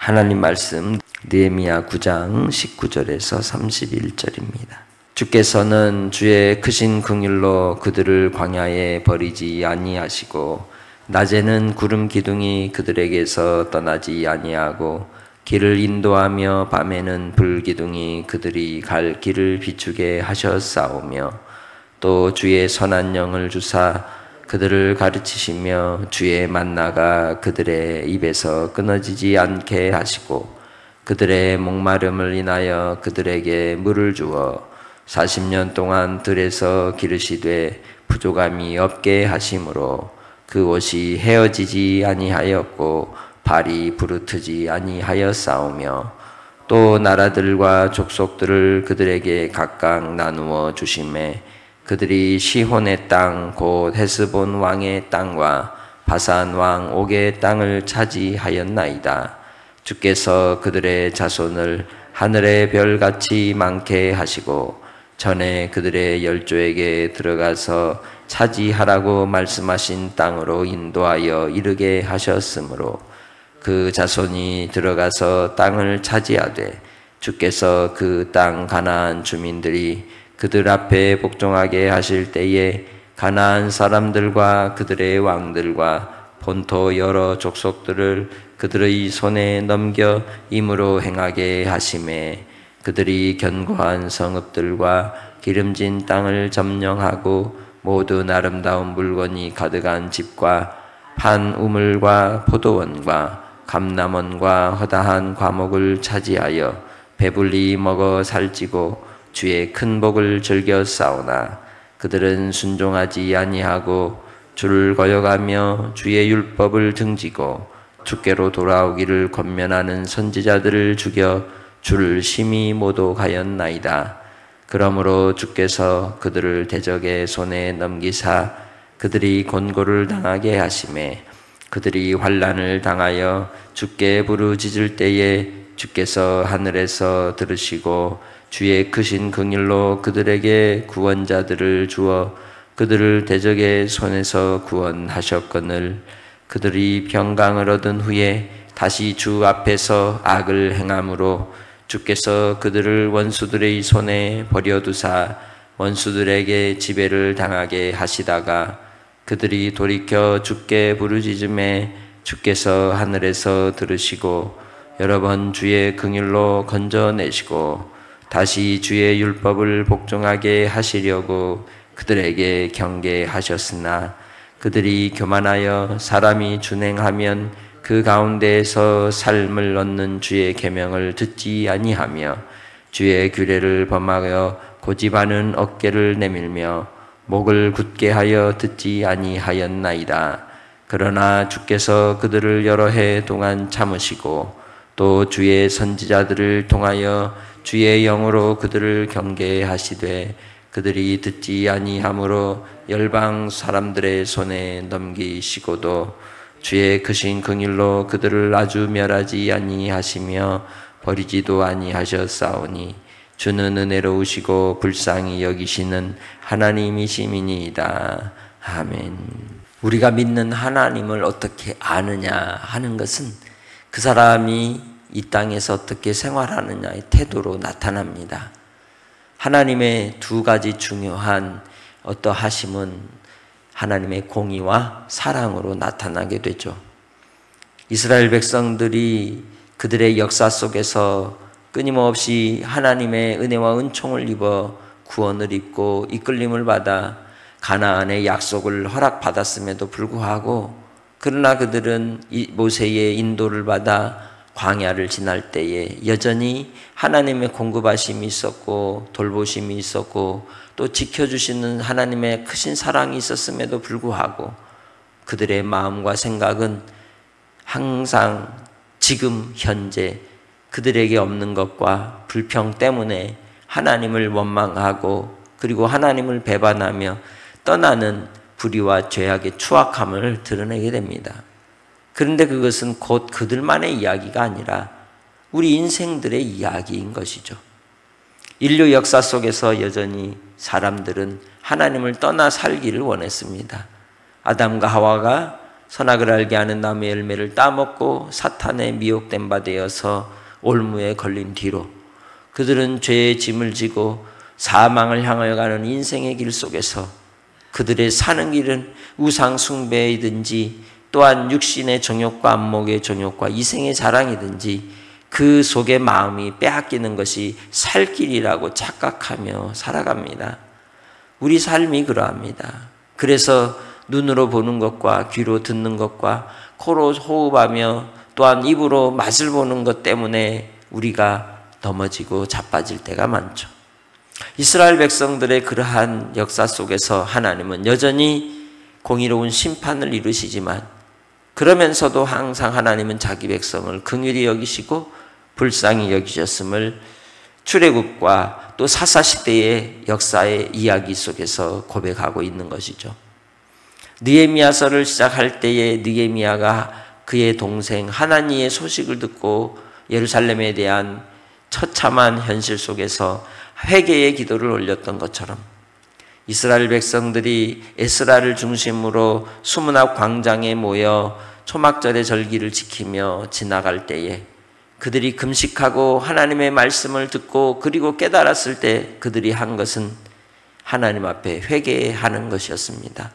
하나님 말씀 느헤미야 9장 19절에서 31절입니다. 주께서는 주의 크신 긍휼로 그들을 광야에 버리지 아니하시고 낮에는 구름 기둥이 그들에게서 떠나지 아니하고 길을 인도하며 밤에는 불 기둥이 그들이 갈 길을 비추게 하셨사오며 또 주의 선한 영을 주사 그들을 가르치시며 주의 만나가 그들의 입에서 끊어지지 않게 하시고 그들의 목마름을 인하여 그들에게 물을 주어 40년 동안 들에서 기르시되 부족함이 없게 하심으로 그 옷이 헤어지지 아니하였고 발이 부르트지 아니하였사오며 또 나라들과 족속들을 그들에게 각각 나누어 주심에 그들이 시혼의 땅 곧 헤스본 왕의 땅과 바산 왕 옥의 땅을 차지하였나이다. 주께서 그들의 자손을 하늘의 별같이 많게 하시고 전에 그들의 열조에게 들어가서 차지하라고 말씀하신 땅으로 인도하여 이르게 하셨으므로 그 자손이 들어가서 땅을 차지하되 주께서 그 땅 가나안 주민들이 그들 앞에 복종하게 하실 때에 가나안 사람들과 그들의 왕들과 본토 여러 족속들을 그들의 손에 넘겨 임으로 행하게 하심에 그들이 견고한 성읍들과 기름진 땅을 점령하고 모든 아름다운 물건이 가득한 집과 판 우물과 포도원과 감람원과 허다한 과목을 차지하여 배불리 먹어 살찌고 주의 큰 복을 즐겨 싸우나 그들은 순종하지 아니하고 주를 거역하며 주의 율법을 등지고 주께로 돌아오기를 권면하는 선지자들을 죽여 주를 심히 모독하였나이다. 그러므로 주께서 그들을 대적의 손에 넘기사 그들이 곤고를 당하게 하심에 그들이 환난을 당하여 주께 부르짖을 때에 주께서 하늘에서 들으시고 주의 크신 긍휼로 그들에게 구원자들을 주어 그들을 대적의 손에서 구원하셨거늘 그들이 평강을 얻은 후에 다시 주 앞에서 악을 행함으로 주께서 그들을 원수들의 손에 버려두사 원수들에게 지배를 당하게 하시다가 그들이 돌이켜 주께 부르짖음에 주께서 하늘에서 들으시고 여러 번 주의 긍휼로 건져내시고 다시 주의 율법을 복종하게 하시려고 그들에게 경계하셨으나 그들이 교만하여 사람이 준행하면 그 가운데에서 삶을 얻는 주의 계명을 듣지 아니하며 주의 규례를 범하여 고집하는 어깨를 내밀며 목을 굳게 하여 듣지 아니하였나이다. 그러나 주께서 그들을 여러 해 동안 참으시고 또 주의 선지자들을 통하여 주의 영으로 그들을 경계하시되 그들이 듣지 아니하므로 열방 사람들의 손에 넘기시고도 주의 크신 긍휼로 그들을 아주 멸하지 아니하시며 버리지도 아니하셨사오니 주는 은혜로우시고 불쌍히 여기시는 하나님이시니이다. 아멘. 우리가 믿는 하나님을 어떻게 아느냐 하는 것은 그 사람이 이 땅에서 어떻게 생활하느냐의 태도로 나타납니다. 하나님의 두 가지 중요한 어떠하심은 하나님의 공의와 사랑으로 나타나게 되죠. 이스라엘 백성들이 그들의 역사 속에서 끊임없이 하나님의 은혜와 은총을 입어 구원을 입고 이끌림을 받아 가나안의 약속을 허락받았음에도 불구하고 그러나 그들은 모세의 인도를 받아 광야를 지날 때에 여전히 하나님의 공급하심이 있었고 돌보심이 있었고 또 지켜주시는 하나님의 크신 사랑이 있었음에도 불구하고 그들의 마음과 생각은 항상 지금 현재 그들에게 없는 것과 불평 때문에 하나님을 원망하고 그리고 하나님을 배반하며 떠나는 불의와 죄악의 추악함을 드러내게 됩니다. 그런데 그것은 곧 그들만의 이야기가 아니라 우리 인생들의 이야기인 것이죠. 인류 역사 속에서 여전히 사람들은 하나님을 떠나 살기를 원했습니다. 아담과 하와가 선악을 알게 하는 나무의 열매를 따먹고 사탄의 미혹된 바 되어서 올무에 걸린 뒤로 그들은 죄의 짐을 지고 사망을 향하여 가는 인생의 길 속에서 그들의 사는 길은 우상 숭배이든지 또한 육신의 정욕과 안목의 정욕과 이생의 자랑이든지 그 속에 마음이 빼앗기는 것이 살 길이라고 착각하며 살아갑니다. 우리 삶이 그러합니다. 그래서 눈으로 보는 것과 귀로 듣는 것과 코로 호흡하며 또한 입으로 맛을 보는 것 때문에 우리가 넘어지고 자빠질 때가 많죠. 이스라엘 백성들의 그러한 역사 속에서 하나님은 여전히 공의로운 심판을 이루시지만 그러면서도 항상 하나님은 자기 백성을 긍휼히 여기시고 불쌍히 여기셨음을 출애굽과 또 사사시대의 역사의 이야기 속에서 고백하고 있는 것이죠. 느헤미야서를 시작할 때에 느헤미야가 그의 동생 하나니의 소식을 듣고 예루살렘에 대한 처참한 현실 속에서 회개의 기도를 올렸던 것처럼 이스라엘 백성들이 에스라를 중심으로 수문학 광장에 모여 초막절의 절기를 지키며 지나갈 때에 그들이 금식하고 하나님의 말씀을 듣고 그리고 깨달았을 때 그들이 한 것은 하나님 앞에 회개하는 것이었습니다.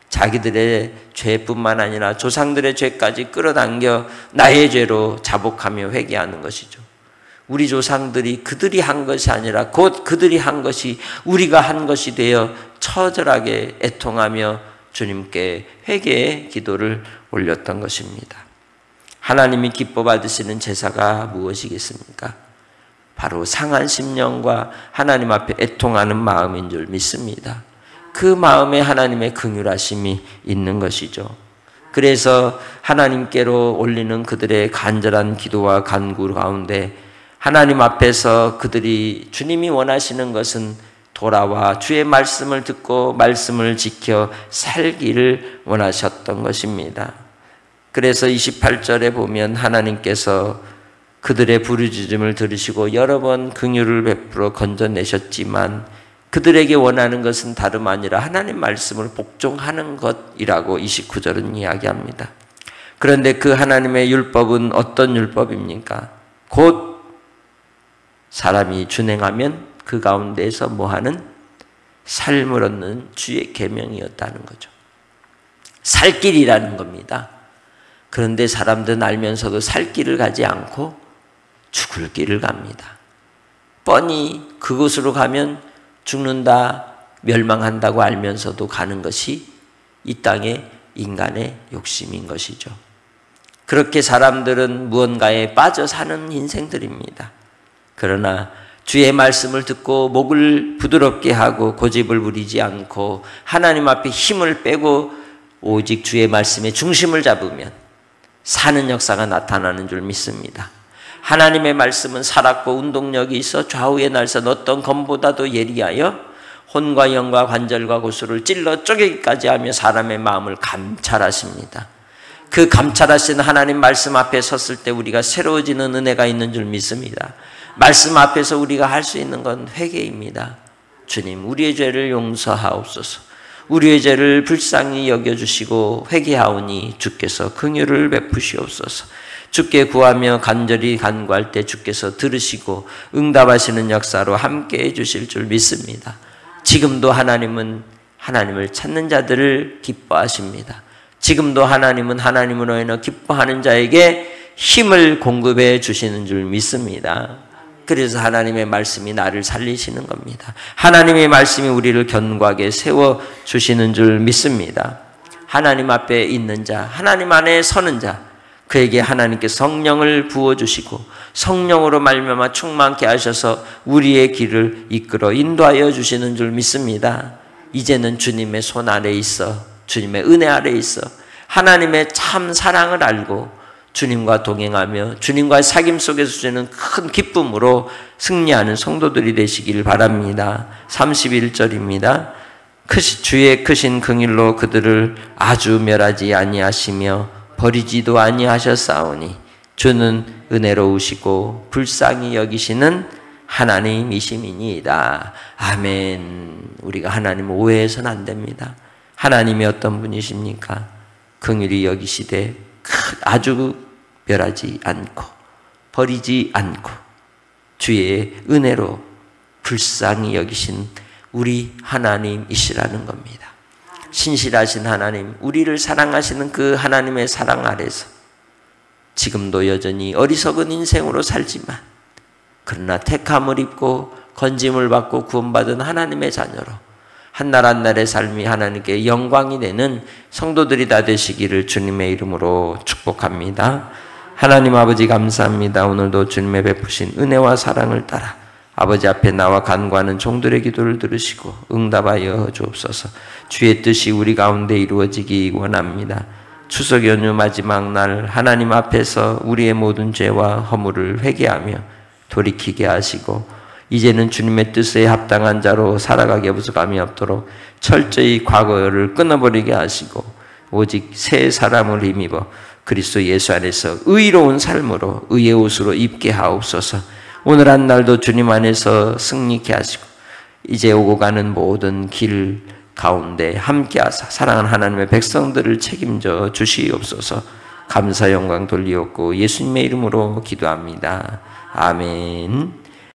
자기들의 죄뿐만 아니라 조상들의 죄까지 끌어당겨 나의 죄로 자복하며 회개하는 것이죠. 우리 조상들이 그들이 한 것이 아니라 곧 그들이 한 것이 우리가 한 것이 되어 처절하게 애통하며 주님께 회개의 기도를 올렸던 것입니다. 하나님이 기뻐 받으시는 제사가 무엇이겠습니까? 바로 상한 심령과 하나님 앞에 애통하는 마음인 줄 믿습니다. 그 마음에 하나님의 긍휼하심이 있는 것이죠. 그래서 하나님께로 올리는 그들의 간절한 기도와 간구 가운데 하나님 앞에서 그들이 주님이 원하시는 것은 돌아와 주의 말씀을 듣고 말씀을 지켜 살기를 원하셨던 것입니다. 그래서 28절에 보면 하나님께서 그들의 부르짖음을 들으시고 여러 번 긍휼을 베풀어 건져내셨지만 그들에게 원하는 것은 다름 아니라 하나님 말씀을 복종하는 것이라고 29절은 이야기합니다. 그런데 그 하나님의 율법은 어떤 율법입니까? 곧 사람이 준행하면 그 가운데에서 뭐하는? 삶을 얻는 주의 계명이었다는 거죠. 살 길이라는 겁니다. 그런데 사람들은 알면서도 살 길을 가지 않고 죽을 길을 갑니다. 뻔히 그곳으로 가면 죽는다, 멸망한다고 알면서도 가는 것이 이 땅의 인간의 욕심인 것이죠. 그렇게 사람들은 무언가에 빠져 사는 인생들입니다. 그러나 주의 말씀을 듣고 목을 부드럽게 하고 고집을 부리지 않고 하나님 앞에 힘을 빼고 오직 주의 말씀에 중심을 잡으면 사는 역사가 나타나는 줄 믿습니다. 하나님의 말씀은 살았고 운동력이 있어 좌우의 날선 어떤 검보다도 예리하여 혼과 영과 관절과 고수를 찔러 쪼개기까지 하며 사람의 마음을 감찰하십니다. 그 감찰하시는 하나님 말씀 앞에 섰을 때 우리가 새로워지는 은혜가 있는 줄 믿습니다. 말씀 앞에서 우리가 할 수 있는 건 회개입니다. 주님, 우리의 죄를 용서하옵소서. 우리의 죄를 불쌍히 여겨주시고 회개하오니 주께서 긍휼을 베푸시옵소서. 주께 구하며 간절히 간구할 때 주께서 들으시고 응답하시는 역사로 함께해 주실 줄 믿습니다. 지금도 하나님은 하나님을 찾는 자들을 기뻐하십니다. 지금도 하나님은 하나님으로 인해 기뻐하는 자에게 힘을 공급해 주시는 줄 믿습니다. 그래서 하나님의 말씀이 나를 살리시는 겁니다. 하나님의 말씀이 우리를 견고하게 세워주시는 줄 믿습니다. 하나님 앞에 있는 자, 하나님 안에 서는 자, 그에게 하나님께 성령을 부어주시고 성령으로 말미암아 충만케 하셔서 우리의 길을 이끌어 인도하여 주시는 줄 믿습니다. 이제는 주님의 손 아래 있어, 주님의 은혜 아래 있어 하나님의 참 사랑을 알고 주님과 동행하며 주님과의 사귐 속에서 주는 큰 기쁨으로 승리하는 성도들이 되시길 바랍니다. 31절입니다. 주의 크신 긍휼로 그들을 아주 멸하지 아니하시며 버리지도 아니하셨사오니 주는 은혜로우시고 불쌍히 여기시는 하나님이심이니이다. 아멘. 우리가 하나님을 오해해서는 안 됩니다. 하나님이 어떤 분이십니까? 긍휼히 여기시되 아주 멸하지 않고 버리지 않고 주의 은혜로 불쌍히 여기신 우리 하나님이시라는 겁니다. 신실하신 하나님, 우리를 사랑하시는 그 하나님의 사랑 아래서 지금도 여전히 어리석은 인생으로 살지만 그러나 택함을 입고 건짐을 받고 구원받은 하나님의 자녀로 한날 한날의 삶이 하나님께 영광이 되는 성도들이 다 되시기를 주님의 이름으로 축복합니다. 하나님 아버지 감사합니다. 오늘도 주님의 베푸신 은혜와 사랑을 따라 아버지 앞에 나와 간구하는 종들의 기도를 들으시고 응답하여 주옵소서. 주의 뜻이 우리 가운데 이루어지기 원합니다. 추석 연휴 마지막 날 하나님 앞에서 우리의 모든 죄와 허물을 회개하며 돌이키게 하시고 이제는 주님의 뜻에 합당한 자로 살아가게 부족함이 없도록 철저히 과거를 끊어버리게 하시고 오직 새 사람을 힘입어 그리스도 예수 안에서 의로운 삶으로 의의 옷으로 입게 하옵소서. 오늘 한 날도 주님 안에서 승리케 하시고 이제 오고 가는 모든 길 가운데 함께하사 사랑하는 하나님의 백성들을 책임져 주시옵소서. 감사 영광 돌리옵고 예수님의 이름으로 기도합니다. 아멘.